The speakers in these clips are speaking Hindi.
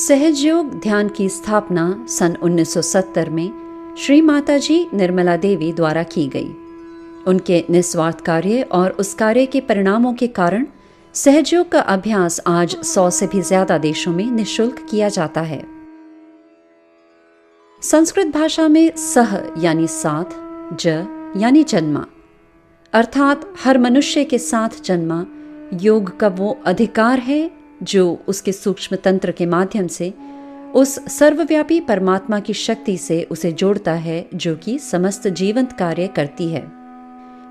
सहज योग ध्यान की स्थापना सन 1970 में श्री माताजी निर्मला देवी द्वारा की गई। उनके निस्वार्थ कार्य और उस कार्य के परिणामों के कारण सहजयोग का अभ्यास आज 100 से भी ज्यादा देशों में निःशुल्क किया जाता है। संस्कृत भाषा में सह यानी साथ, ज यानी जन्मा, अर्थात हर मनुष्य के साथ जन्मा योग का वो अधिकार है जो उसके सूक्ष्म तंत्र के माध्यम से उस सर्वव्यापी परमात्मा की शक्ति से उसे जोड़ता है, जो कि समस्त जीवंत कार्य करती है।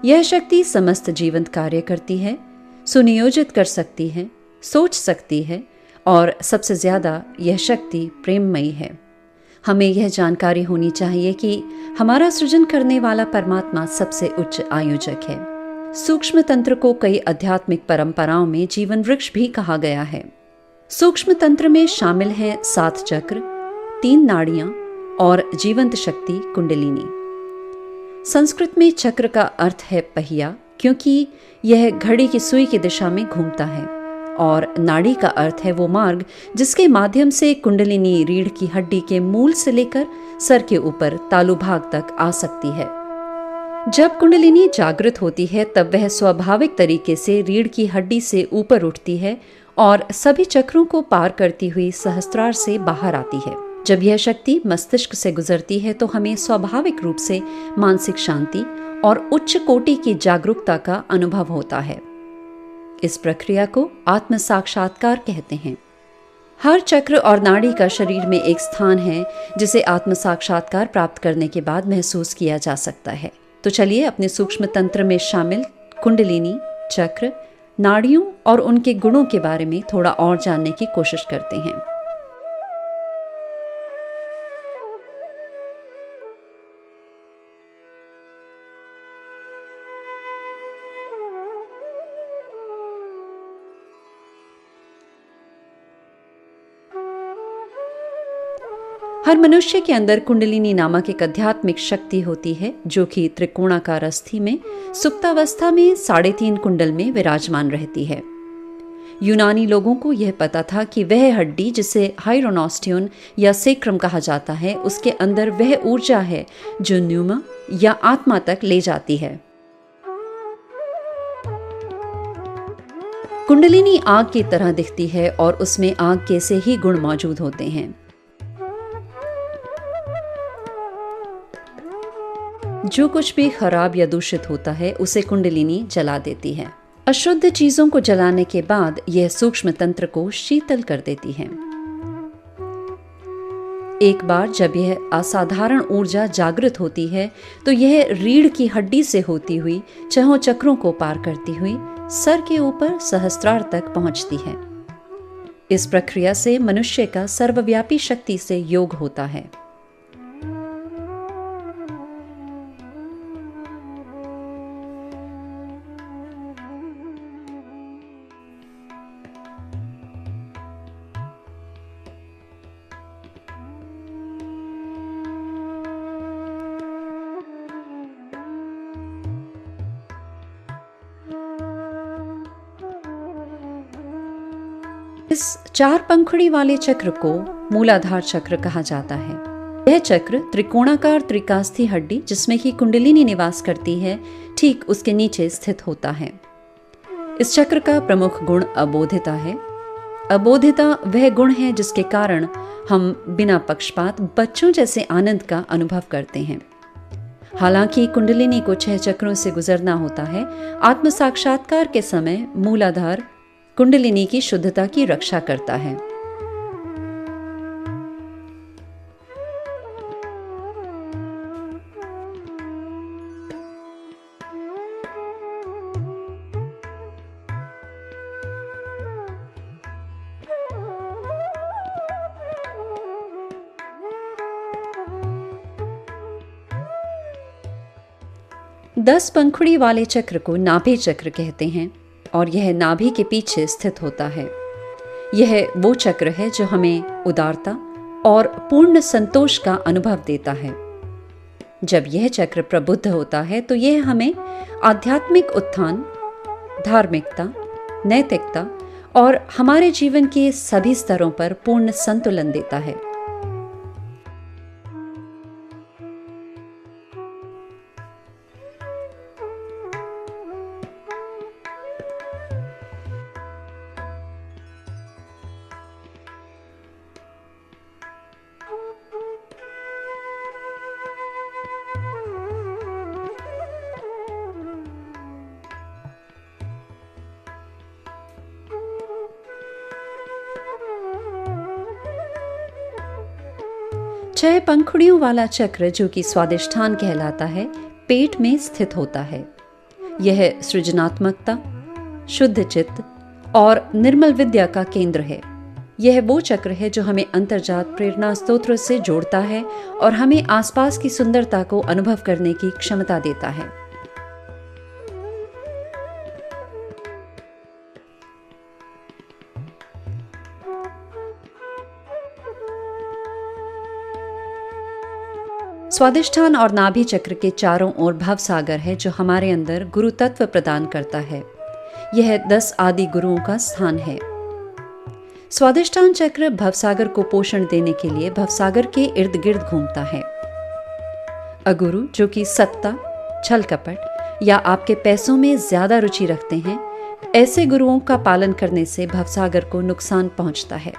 यह शक्ति समस्त जीवंत कार्य करती है, सुनियोजित कर सकती है, सोच सकती है और सबसे ज्यादा यह शक्ति प्रेममयी है। हमें यह जानकारी होनी चाहिए कि हमारा सृजन करने वाला परमात्मा सबसे उच्च आयोजक है। सूक्ष्म तंत्र को कई आध्यात्मिक परंपराओं में जीवन वृक्ष भी कहा गया है। सूक्ष्म तंत्र में शामिल हैं 7 चक्र, 3 नाड़ियां और जीवंत शक्ति कुंडलिनी। संस्कृत में चक्र का अर्थ है पहिया, क्योंकि यह घड़ी की सुई की दिशा में घूमता है, और नाड़ी का अर्थ है वो मार्ग जिसके माध्यम से कुंडलिनी रीढ़ की हड्डी के मूल से लेकर सर के ऊपर तालु भाग तक आ सकती है। जब कुंडलिनी जागृत होती है तब वह स्वाभाविक तरीके से रीढ़ की हड्डी से ऊपर उठती है और सभी चक्रों को पार करती हुई सहस्त्रार से बाहर आती है। जब यह शक्ति मस्तिष्क से गुजरती है तो हमें स्वाभाविक रूप से मानसिक शांति और उच्च कोटि की जागरूकता का अनुभव होता है। इस प्रक्रिया को आत्म साक्षात्कार कहते हैं। हर चक्र और नाड़ी का शरीर में एक स्थान है जिसे आत्म साक्षात्कार प्राप्त करने के बाद महसूस किया जा सकता है। तो चलिए अपने सूक्ष्म तंत्र में शामिल कुंडलिनी, चक्र, नाड़ियों और उनके गुणों के बारे में थोड़ा और जानने की कोशिश करते हैं। हर मनुष्य के अंदर कुंडलिनी नामक एक आध्यात्मिक शक्ति होती है, जो कि त्रिकोणाकार अस्थि में सुप्तावस्था में 3.5 कुंडल में विराजमान रहती है। यूनानी लोगों को यह पता था कि वह हड्डी जिसे हाइरोनोस्टियन या सेक्रम कहा जाता है, उसके अंदर वह ऊर्जा है जो न्यूमा या आत्मा तक ले जाती है। कुंडलिनी आग की तरह दिखती है और उसमें आग के से ही गुण मौजूद होते हैं। जो कुछ भी खराब या दूषित होता है उसे कुंडलिनी जला देती है। अशुद्ध चीजों को जलाने के बाद यह सूक्ष्म तंत्र को शीतल कर देती है। एक बार जब यह असाधारण ऊर्जा जागृत होती है तो यह रीढ़ की हड्डी से होती हुई चहों चक्रों को पार करती हुई सर के ऊपर सहस्त्रार तक पहुंचती है। इस प्रक्रिया से मनुष्य का सर्वव्यापी शक्ति से योग होता है। इस 4 पंखुड़ी वाले चक्र को मूलाधार चक्र कहा जाता है। यह चक्र त्रिकोणाकार त्रिकास्थी हड्डी जिसमें कि कुंडलिनी निवास करती है, ठीक उसके नीचे स्थित होता है। इस चक्र का प्रमुख गुण अबोधिता है। अबोधिता वह गुण है जिसके कारण हम बिना पक्षपात बच्चों जैसे आनंद का अनुभव करते हैं। हालांकि कुंडलिनी को 6 चक्रों से गुजरना होता है। आत्म साक्षात्कार के समय मूलाधार कुंडलिनी की शुद्धता की रक्षा करता है। दस पंखुड़ी वाले चक्र को नाभि चक्र कहते हैं और यह नाभि के पीछे स्थित होता है। यह वो चक्र है जो हमें उदारता और पूर्ण संतोष का अनुभव देता है। जब यह चक्र प्रबुद्ध होता है तो यह हमें आध्यात्मिक उत्थान, धार्मिकता, नैतिकता और हमारे जीवन के सभी स्तरों पर पूर्ण संतुलन देता है। छह पंखुड़ियों वाला चक्र, जो कि स्वादिष्ठान कहलाता है, पेट में स्थित होता है। यह सृजनात्मकता, शुद्ध चित्त और निर्मल विद्या का केंद्र है। यह वो चक्र है जो हमें अंतर्जात प्रेरणा स्तोत्र से जोड़ता है और हमें आसपास की सुंदरता को अनुभव करने की क्षमता देता है। स्वादिष्ठान और नाभि चक्र के चारों ओर भव सागर है, जो हमारे अंदर गुरु तत्व प्रदान करता है। यह 10 आदि गुरुओं का स्थान है। स्वादिष्ठान चक्र भवसागर को पोषण देने के लिए भवसागर के इर्द गिर्द घूमता है। अगुरु, जो कि सत्ता, छल कपट या आपके पैसों में ज्यादा रुचि रखते हैं, ऐसे गुरुओं का पालन करने से भवसागर को नुकसान पहुंचता है।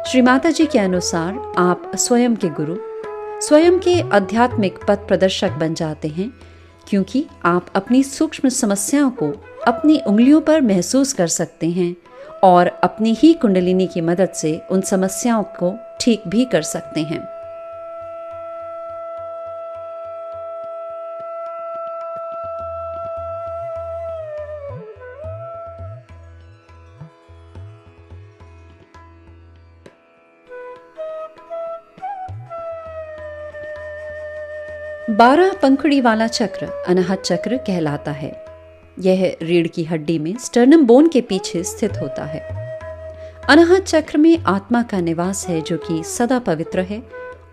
श्री माता जी के अनुसार आप स्वयं के गुरु, स्वयं के आध्यात्मिक पथ प्रदर्शक बन जाते हैं, क्योंकि आप अपनी सूक्ष्म समस्याओं को अपनी उंगलियों पर महसूस कर सकते हैं और अपनी ही कुंडलिनी की मदद से उन समस्याओं को ठीक भी कर सकते हैं। बारह पंखुड़ी वाला चक्र अनाहत चक्र कहलाता है। यह रीढ़ की हड्डी में स्टर्नम बोन के पीछे स्थित होता है। अनाहत चक्र में आत्मा का निवास है, जो कि सदा पवित्र है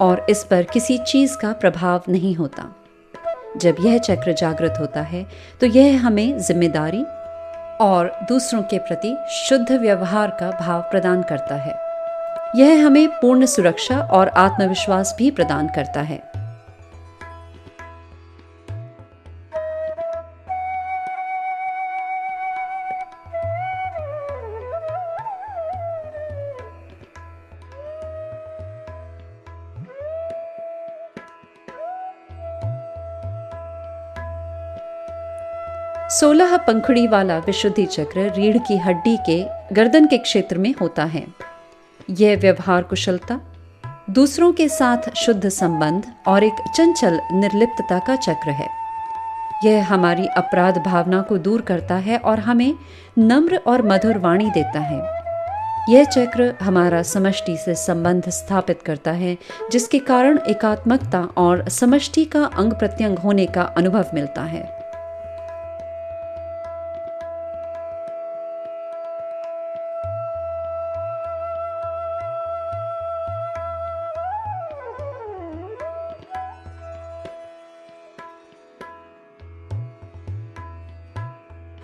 और इस पर किसी चीज का प्रभाव नहीं होता। जब यह चक्र जागृत होता है तो यह हमें जिम्मेदारी और दूसरों के प्रति शुद्ध व्यवहार का भाव प्रदान करता है। यह हमें पूर्ण सुरक्षा और आत्मविश्वास भी प्रदान करता है। सोलह पंखुड़ी वाला विशुद्धि चक्र रीढ़ की हड्डी के गर्दन के क्षेत्र में होता है। यह व्यवहार कुशलता, दूसरों के साथ शुद्ध संबंध और एक चंचल निर्लिप्तता का चक्र है। यह हमारी अपराध भावना को दूर करता है और हमें नम्र और मधुर वाणी देता है। यह चक्र हमारा समष्टि से संबंध स्थापित करता है, जिसके कारण एकात्मकता और समष्टि का अंग प्रत्यंग होने का अनुभव मिलता है।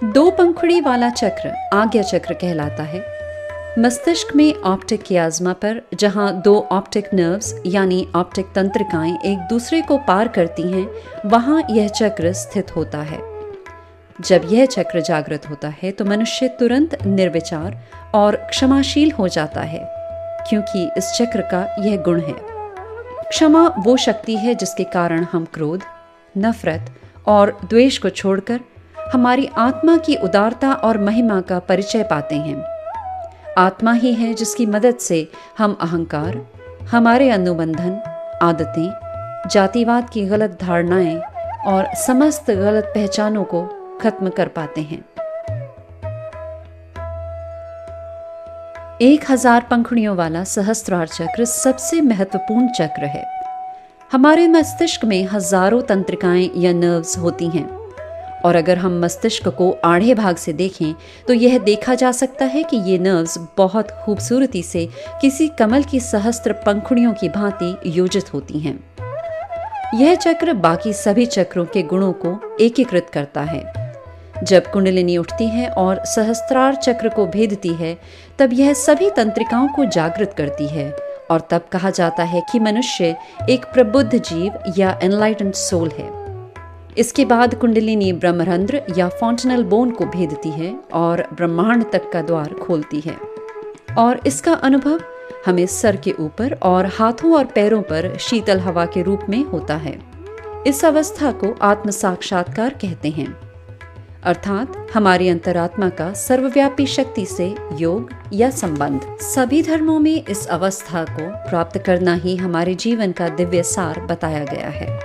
दो पंखुड़ी वाला चक्र आज्ञा चक्र कहलाता है। मस्तिष्क में ऑप्टिक कियाज्मा पर, जहां दो ऑप्टिक नर्व्स यानी ऑप्टिक तंत्रिकाएं एक दूसरे को पार करती हैं, वहां यह चक्र स्थित होता है। जब यह चक्र जागृत होता है तो मनुष्य तुरंत निर्विचार और क्षमाशील हो जाता है, क्योंकि इस चक्र का यह गुण है। क्षमा वो शक्ति है जिसके कारण हम क्रोध, नफरत और द्वेष को छोड़कर हमारी आत्मा की उदारता और महिमा का परिचय पाते हैं। आत्मा ही है जिसकी मदद से हम अहंकार, हमारे अनुबंधन, आदतें, जातिवाद की गलत धारणाएं और समस्त गलत पहचानों को खत्म कर पाते हैं। 1000 पंखुड़ियों वाला सहस्त्रार चक्र सबसे महत्वपूर्ण चक्र है। हमारे मस्तिष्क में हजारों तंत्रिकाएं या नर्व्स होती हैं, और अगर हम मस्तिष्क को आड़े भाग से देखें तो यह देखा जा सकता है कि ये नर्व्स बहुत खूबसूरती से किसी कमल की सहस्त्र पंखुड़ियों की भांति योजित होती हैं। यह चक्र बाकी सभी चक्रों के गुणों को एकीकृत करता है। जब कुंडलिनी उठती है और सहस्त्रार चक्र को भेदती है, तब यह सभी तंत्रिकाओं को जागृत करती है और तब कहा जाता है कि मनुष्य एक प्रबुद्ध जीव या एनलाइटेंड सोल है। इसके बाद कुंडलिनी ब्रह्मरंध्र या फॉन्टनल बोन को भेदती है और ब्रह्मांड तक का द्वार खोलती है, और इसका अनुभव हमें सर के ऊपर और हाथों और पैरों पर शीतल हवा के रूप में होता है। इस अवस्था को आत्म साक्षात्कार कहते हैं, अर्थात हमारी अंतरात्मा का सर्वव्यापी शक्ति से योग या संबंध। सभी धर्मों में इस अवस्था को प्राप्त करना ही हमारे जीवन का दिव्य सार बताया गया है।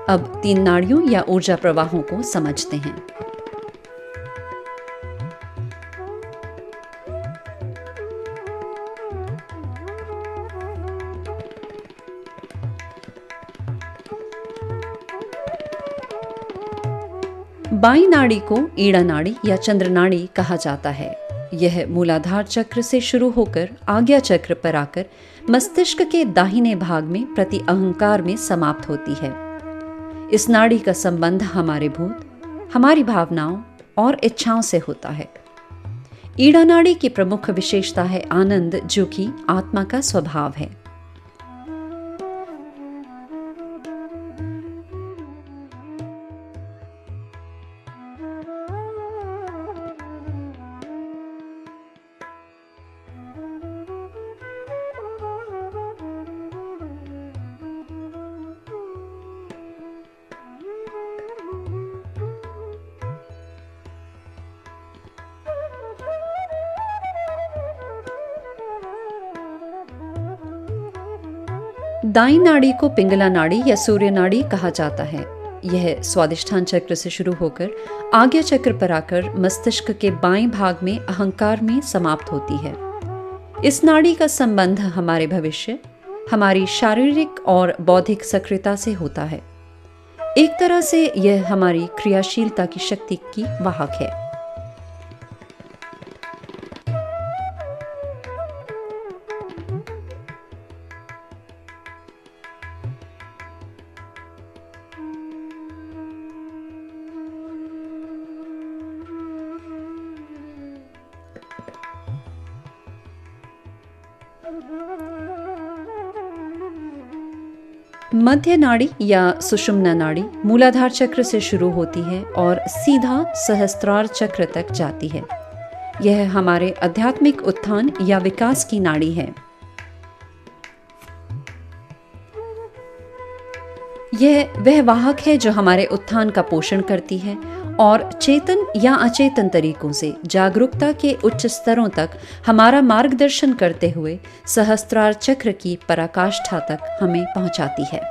अब 3 नाड़ियों या ऊर्जा प्रवाहों को समझते हैं। बाईं नाड़ी को ईड़ा नाड़ी या चंद्र नाड़ी कहा जाता है। यह मूलाधार चक्र से शुरू होकर आज्ञा चक्र पर आकर मस्तिष्क के दाहिने भाग में प्रति अहंकार में समाप्त होती है। इस नाड़ी का संबंध हमारे भूत, हमारी भावनाओं और इच्छाओं से होता है। ईड़ा नाड़ी की प्रमुख विशेषता है आनंद, जो कि आत्मा का स्वभाव है। दाईं नाड़ी को पिंगला नाड़ी या सूर्य नाड़ी कहा जाता है। यह स्वादिष्ठान चक्र से शुरू होकर आज्ञा चक्र पर आकर मस्तिष्क के बाएं भाग में अहंकार में समाप्त होती है। इस नाड़ी का संबंध हमारे भविष्य, हमारी शारीरिक और बौद्धिक सक्रियता से होता है। एक तरह से यह हमारी क्रियाशीलता की शक्ति की वाहक है। मध्य नाड़ी या सुषुम्ना नाड़ी मूलाधार चक्र से शुरू होती है और सीधा सहस्त्रार चक्र तक जाती है। यह हमारे आध्यात्मिक उत्थान या विकास की नाड़ी है। यह वह वाहक है जो हमारे उत्थान का पोषण करती है और चेतन या अचेतन तरीकों से जागरूकता के उच्च स्तरों तक हमारा मार्गदर्शन करते हुए सहस्त्रार चक्र की पराकाष्ठा तक हमें पहुंचाती है।